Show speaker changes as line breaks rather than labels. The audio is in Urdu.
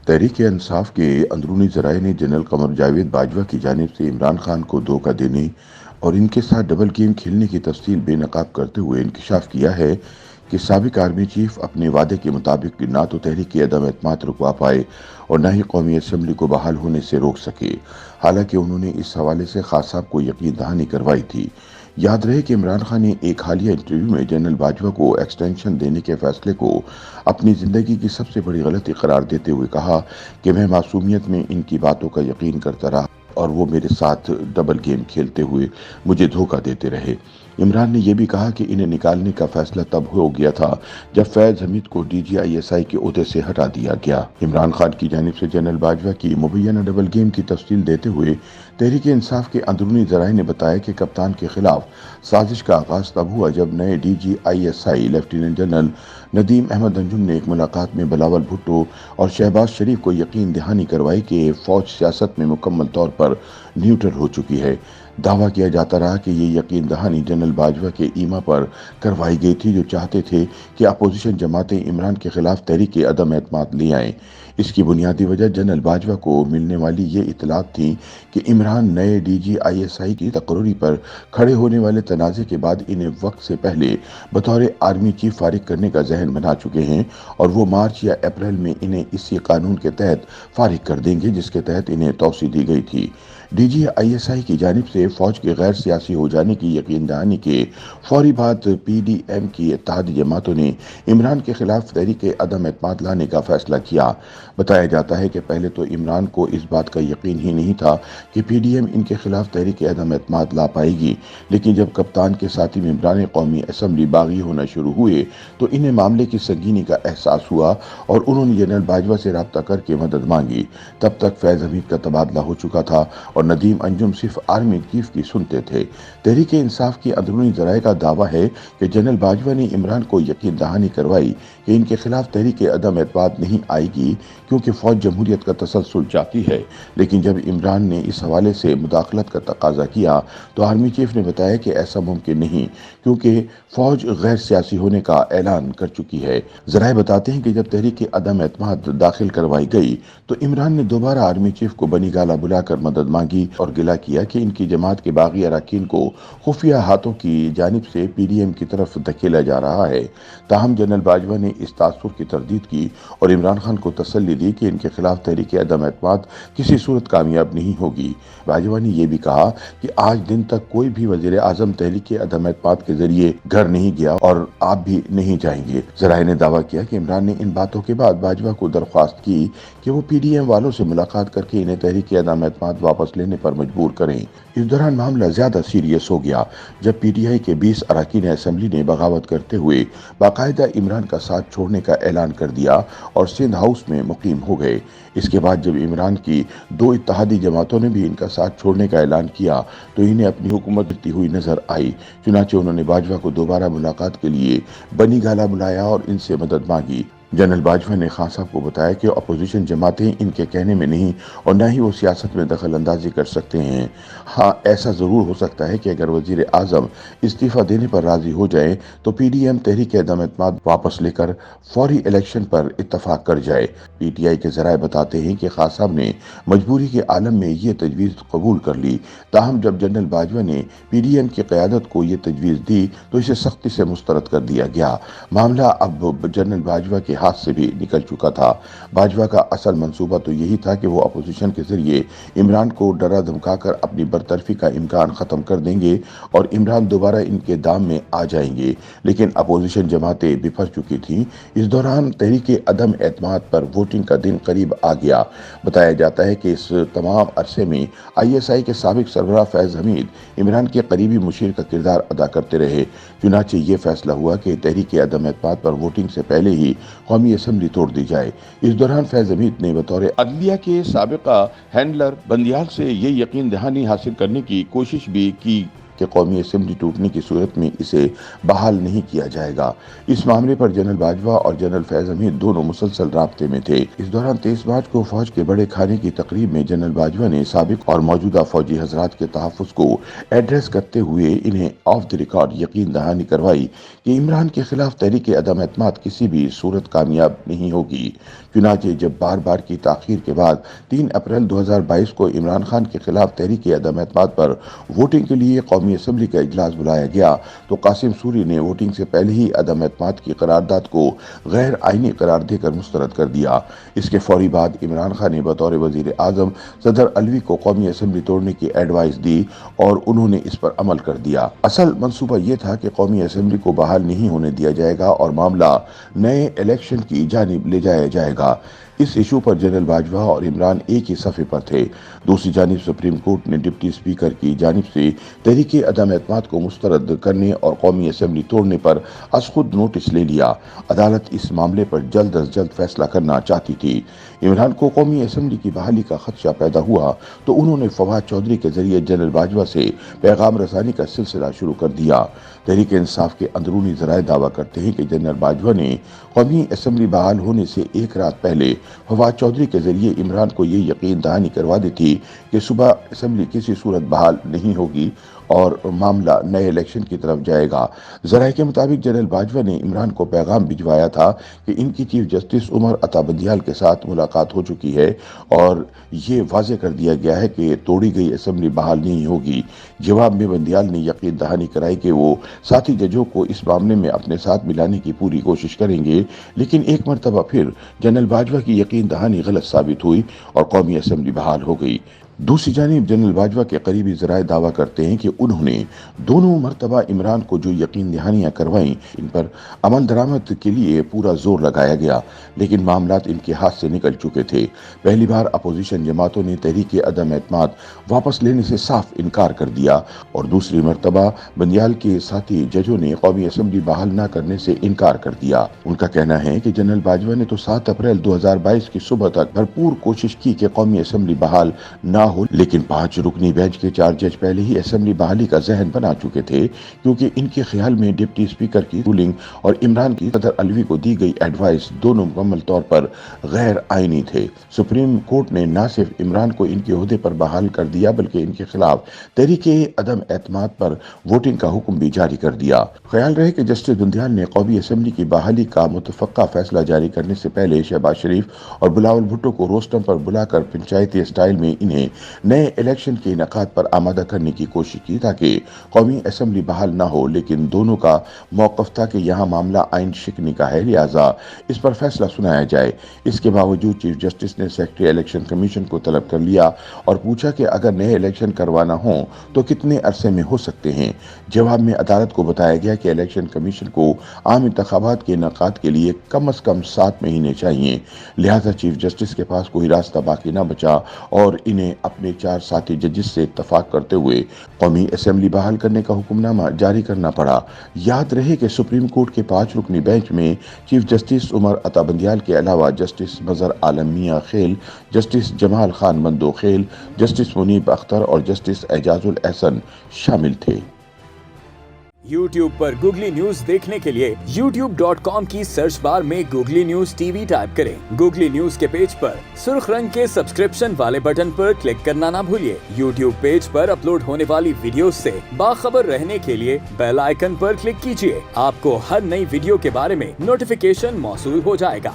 تحریک انصاف کے اندرونی ذرائع نے جنرل قمر جاوید باجوہ کی جانب سے عمران خان کو دھوکہ دینے اور ان کے ساتھ ڈبل گیم کھیلنے کی تفصیل بے نقاب کرتے ہوئے انکشاف کیا ہے کہ سابق آرمی چیف اپنے وعدے کے مطابق نہ تو تحریک عدم اعتماد رکوا پائے اور نہ ہی قومی اسمبلی کو بحال ہونے سے روک سکے، حالانکہ انہوں نے اس حوالے سے خاص صاحب کو یقین دہانی کروائی تھی۔ یاد رہے کہ عمران خان نے ایک حالیہ انٹرویو میں جنرل باجوہ کو ایکسٹینشن دینے کے فیصلے کو اپنی زندگی کی سب سے بڑی غلطی قرار دیتے ہوئے کہا کہ میں معصومیت میں ان کی باتوں کا یقین کرتا رہا اور وہ میرے ساتھ ڈبل گیم کھیلتے ہوئے مجھے دھوکہ دیتے رہے۔ عمران نے یہ بھی کہا کہ انہیں نکالنے کا فیصلہ تب ہو گیا تھا جب فیض حمید کو DGISI کے عہدے سے ہٹا دیا گیا۔ عمران خان کی جانب سے جنرل باجوہ کی مبینہ ڈبل گیم کی تفصیل دیتے ہوئے تحریک انصاف کے اندرونی ذرائع نے بتایا کہ کپتان کے خلاف سازش کا آغاز تب ہوا جب نئے DGISI lieutenant general Nadeem Ahmed Anjum نے ایک ملاقات میں بلاول بھٹو اور شہباز شریف کو یقین دہانی کروائی کہ فوج سیاست میں مکمل طور پر نیوٹرل ہو چکی ہے۔ دعویٰ کیا جاتا رہا کہ یہ یقین دہانی جنرل باجوہ کے ایما پر کروائی گئی تھی، جو چاہتے تھے کہ اپوزیشن جماعتیں عمران کے خلاف تحریک عدم اعتماد لے آئیں۔ اس کی بنیادی وجہ جنرل باجوہ کو ملنے والی یہ اطلاعات تھی کہ عمران نئے DGISI کی تقرری پر کھڑے ہونے والے تنازع کے بعد انہیں وقت سے پہلے بطور آرمی چیف فارغ کرنے کا ذہن بنا چکے ہیں اور وہ مارچ یا اپریل میں انہیں اسی قانون کے تحت فارغ کر دیں گے جس کے تحت انہیں توسیع دی گئی تھی۔ DGISI کی جانب سے فوج کے غیر سیاسی ہو جانے کی یقین دہانی کے فوری بعد PDM کی اتحادی جماعتوں نے عمران کے خلاف تحریک عدم اعتماد لانے کا فیصلہ کیا۔ بتایا جاتا ہے کہ پہلے تو عمران کو اس بات کا یقین ہی نہیں تھا کہ PDM ان کے خلاف تحریک عدم اعتماد لا پائے گی، لیکن جب کپتان کے ساتھی ممبران قومی اسمبلی باغی ہونا شروع ہوئے تو انہیں معاملے کی سنگینی کا احساس ہوا اور انہوں نے جنرل باجوہ سے رابطہ کر کے مدد مانگی۔ تب تک فیض حمید کا تبادلہ ہو چکا تھا اور ندیم انجم صرف آرمی چیف کی سنتے تھے۔ تحریک انصاف کی اندرونی ذرائع کا دعویٰ ہے کہ جنرل باجوہ نے عمران کو یقین دہانی کروائی کہ ان کے خلاف تحریک عدم اعتماد نہیں آئے گی کیونکہ فوج جمہوریت کا تسلسل چاہتی ہے، لیکن جب عمران نے اس حوالے سے مداخلت کا تقاضا کیا تو آرمی چیف نے بتایا کہ ایسا ممکن نہیں کیونکہ فوج غیر سیاسی ہونے کا اعلان کر چکی ہے۔ ذرائع بتاتے ہیں کہ جب تحریک عدم اعتماد داخل کروائی گئی تو عمران نے دوبارہ آرمی چیف کو بنی گالہ بلا کر مدد مانگی اور گلہ کیا کہ ان کی جماعت کے باغی اراکین کو خفیہ ہاتھوں کی جانب سے PDM کی طرف دھکیلا جا رہا ہے۔ تاہم جنرل باجوہ نے اس تاثر کی تردید کی اور عمران خان کو تسلی دی کہ ان کے خلاف تحریک عدم اعتماد کسی صورت کامیاب نہیں ہوگی۔ باجوہ نے یہ بھی کہا کہ آج دن تک کوئی بھی وزیر اعظم تحریک عدم اعتماد کے ذریعے گھر نہیں گیا اور آپ بھی نہیں جائیں گے۔ ذرائع نے دعویٰ کیا کہ عمران نے ان باتوں کے بعد باجوہ کو درخواست کی کہ وہ PDM والوں سے ملاقات کر کے انہیں تحریک عدم اعتماد واپس لینے پر مجبور کریں۔ اس دوران معاملہ زیادہ سیریس ہو گیا جب PTI کے 20 اراکین اسمبلی نے بغاوت کرتے ہوئے باقاعدہ عمران کا ساتھ چھوڑنے کا اعلان کر دیا اور سندھ ہاؤس میں مقیم ہو گئے۔ اس کے بعد جب عمران کی 2 اتحادی جماعتوں نے بھی ان کا ساتھ چھوڑنے کا اعلان کیا تو انہیں اپنی حکومت گرتی ہوئی نظر آئی، چنانچہ انہوں نے باجوہ کو دوبارہ ملاقات کے لیے بنی گالہ بلایا اور ان سے مدد مانگی۔ جنرل باجوہ نے خان صاحب کو بتایا کہ اپوزیشن جماعتیں ان کے کہنے میں نہیں اور نہ ہی وہ سیاست میں دخل اندازی کر سکتے ہیں۔ ہاں، ایسا ضرور ہو سکتا ہے کہ اگر وزیر اعظم استعفیٰ دینے پر راضی ہو جائے تو PDM تحریک عدم اعتماد واپس لے کر فوری الیکشن پر اتفاق کر جائے۔ PTI کے ذرائع بتاتے ہیں کہ خان صاحب نے مجبوری کے عالم میں یہ تجویز قبول کر لی، تاہم جب جنرل باجوہ نے PDM کی قیادت کو یہ تجویز دی تو اسے سختی سے مسترد کر دیا گیا۔ معاملہ اب جنرل باجوہ کے ہاتھ سے بھی نکل چکا تھا۔ باجوہ کا اصل منصوبہ تو یہی تھا کہ وہ اپوزیشن کے ذریعے عمران کو ڈرا دھمکا کر اپنی برطرفی کا امکان ختم کر دیں گے اور عمران دوبارہ ان کے دام میں آ جائیں گے، لیکن اپوزیشن جماعتیں بفر چکی تھیں۔ اس دوران تحریک عدم اعتماد پر ووٹنگ کا دن قریب آ گیا۔ بتایا جاتا ہے کہ اس تمام عرصے میں ISI کے سابق سربراہ فیض حمید عمران کے قریبی مشیر کا کردار ادا کرتے رہے، چنانچہ یہ فیصلہ ہوا کہ تحریک عدم اعتماد پر ووٹنگ سے پہلے ہی قومی اسمبلی توڑ دی جائے۔ اس دوران فیض حمید نے بطور عدلیہ کے سابقہ ہینڈلر بندیال سے یہ یقین دہانی حاصل کرنے کی کوشش بھی کی کہ قومی اسمبلی ٹوٹنے کی صورت میں اسے بحال نہیں کیا جائے گا۔ اس معاملے پر جنرل باجوہ اور جنرل فیض حمید دونوں مسلسل رابطے میں تھے۔ اس دوران 23 مارچ کو فوج کے بڑے کھانے کی تقریب میں جنرل باجوہ نے سابق اور موجودہ فوجی حضرات کے تحفظ کو ایڈریس کرتے ہوئے انہیں آف دی ریکارڈ یقین دہانی کروائی کہ عمران کے خلاف تحریک عدم اعتماد کسی بھی صورت کامیاب نہیں ہوگی۔ چنانچہ جب بار بار کی تاخیر کے بعد 3 اپریل 2022 کو عمران خان کے خلاف تحریک عدم اعتماد پر ووٹنگ کے لیے قومی اسمبلی کا اجلاس بلایا گیا تو قاسم سوری نے ووٹنگ سے پہلے ہی عدم اعتماد کی قرارداد کو غیر آئینی قرار دے کر مسترد کر دیا۔ اس کے فوری بعد عمران خان نے بطور وزیر اعظم صدر علوی کو قومی اسمبلی توڑنے کی ایڈوائز دی اور انہوں نے اس پر عمل کر دیا۔ اصل منصوبہ یہ تھا کہ قومی اسمبلی کو بحال نہیں ہونے دیا جائے گا اور معاملہ نئے الیکشن کی جانب لے جایا جائے گا۔ اس ایشو پر جنرل باجوہ اور عمران ایک ہی صفحے پر تھے۔ دوسری جانب سپریم کورٹ نے ڈپٹی اسپیکر کی جانب سے تحریک عدم اعتماد کو مسترد کرنے اور قومی اسمبلی توڑنے پر از خود نوٹس لے لیا۔ عدالت اس معاملے پر جلد از جلد فیصلہ کرنا چاہتی تھی۔ عمران کو قومی اسمبلی کی بحالی کا خدشہ پیدا ہوا تو انہوں نے فواد چودھری کے ذریعے جنرل باجوہ سے پیغام رسانی کا سلسلہ شروع کر دیا۔ تحریک انصاف کے اندرونی ذرائع دعویٰ کرتے ہیں کہ جنرل باجوہ نے قومی اسمبلی بحال ہونے سے ایک رات پہلے فواد چودھری کے ذریعے عمران کو یہ یقین دہانی کروا دی تھی کہ صبح اسمبلی کسی صورت بحال نہیں ہوگی اور معاملہ نئے الیکشن کی طرف جائے گا۔ ذرائع کے مطابق جنرل باجوہ نے عمران کو پیغام بھجوایا تھا کہ ان کی چیف جسٹس عمر عطا بندیال کے ساتھ ملاقات ہو چکی ہے اور یہ واضح کر دیا گیا ہے کہ توڑی گئی اسمبلی بحال نہیں ہوگی۔ جواب میں بندیال نے یقین دہانی کرائی کہ وہ ساتھی ججوں کو اس معاملے میں اپنے ساتھ ملانے کی پوری کوشش کریں گے، لیکن ایک مرتبہ پھر جنرل باجوہ کی یقین دہانی غلط ثابت ہوئی اور قومی اسمبلی بحال ہو گئی۔ دوسری جانب جنرل باجوہ کے قریبی ذرائع دعویٰ کرتے ہیں کہ انہوں نے دونوں مرتبہ عمران کو جو یقین دہانیاں کروائیں ان پر عمل درآمد کے لیے پورا زور لگایا گیا، لیکن معاملات ان کے ہاتھ سے نکل چکے تھے۔ پہلی بار اپوزیشن جماعتوں نے تحریک عدم اعتماد واپس لینے سے صاف انکار کر دیا اور دوسری مرتبہ بندیال کے ساتھی ججوں نے قومی اسمبلی بحال نہ کرنے سے انکار کر دیا۔ ان کا کہنا ہے کہ جنرل باجوہ نے تو 7 اپریل 2022 کی صبح تک بھرپور کوشش کی کہ قومی اسمبلی بحال نہ ہو، لیکن 5 رکنی بینچ کے 4 جج پہلے ہی اسمبلی بحالی کا ذہن بنا چکے تھے، کیونکہ ان کے خیال میں ڈپٹی اسپیکر کی رولنگ اور عمران کی صدر علوی کو دی گئی ایڈوائس دونوں مکمل طور پر غیر آئینی تھے۔ سپریم کورٹ نے نہ صرف عمران کو ان کے عہدے پر بحال کر دیا بلکہ ان کے خلاف تحریک عدم اعتماد پر ووٹنگ کا حکم بھی جاری کر دیا۔ خیال رہے کہ جسٹس بندیال نے قومی اسمبلی کی بحالی کا متفقہ فیصلہ جاری کرنے سے پہلے شہباز شریف اور بلاول بھٹو کو روسٹم پر بلا کر پنچایتی اسٹائل میں انہیں نئے الیکشن کے انعقاد پر آمادہ کرنے کی کوشش کی تاکہ قومی اسمبلی بحال نہ ہو، لیکن دونوں کا موقف تھا کہ یہاں معاملہ آئین شکنی کا ہے، لہٰذا اس پر فیصلہ سنایا جائے۔ اس کے باوجود چیف جسٹس نے سیکرٹری الیکشن کمیشن کو طلب کر لیا اور پوچھا کہ اگر نئے الیکشن کروانا ہوں تو کتنے عرصے میں ہو سکتے ہیں۔ جواب میں عدالت کو بتایا گیا کہ الیکشن کمیشن کو عام انتخابات کے انعقاد کے لیے کم از کم 7 مہینے چاہیے، لہٰذا چیف جسٹس کے پاس کوئی راستہ باقی نہ بچا اور انہیں اپنے 4 ساتھی ججز سے اتفاق کرتے ہوئے قومی اسمبلی بحال کرنے کا حکم نامہ جاری کرنا پڑا۔ یاد رہے کہ سپریم کورٹ کے 5 رکنی بینچ میں چیف جسٹس عمر عطا بندیال کے علاوہ جسٹس مظہر عالم میاں خیل، جسٹس جمال خان مندو خیل، جسٹس منیب اختر اور جسٹس اعجاز الاحسن شامل تھے۔
YouTube پر گوگلی نیوز دیکھنے کے لیے youtube.com کی سرچ بار میں googly news T V type کریں۔ گوگلی نیوز کے پیج پر سرخ رنگ کے سبسکرپشن والے بٹن پر کلک کرنا نہ بھولیے۔ YouTube پیج پر اپلوڈ ہونے والی ویڈیوز سے باخبر رہنے کے لیے بیل آئیکن پر کلک کیجیے۔ آپ کو ہر نئی ویڈیو کے بارے میں نوٹیفیکیشن موصول ہو جائے گا۔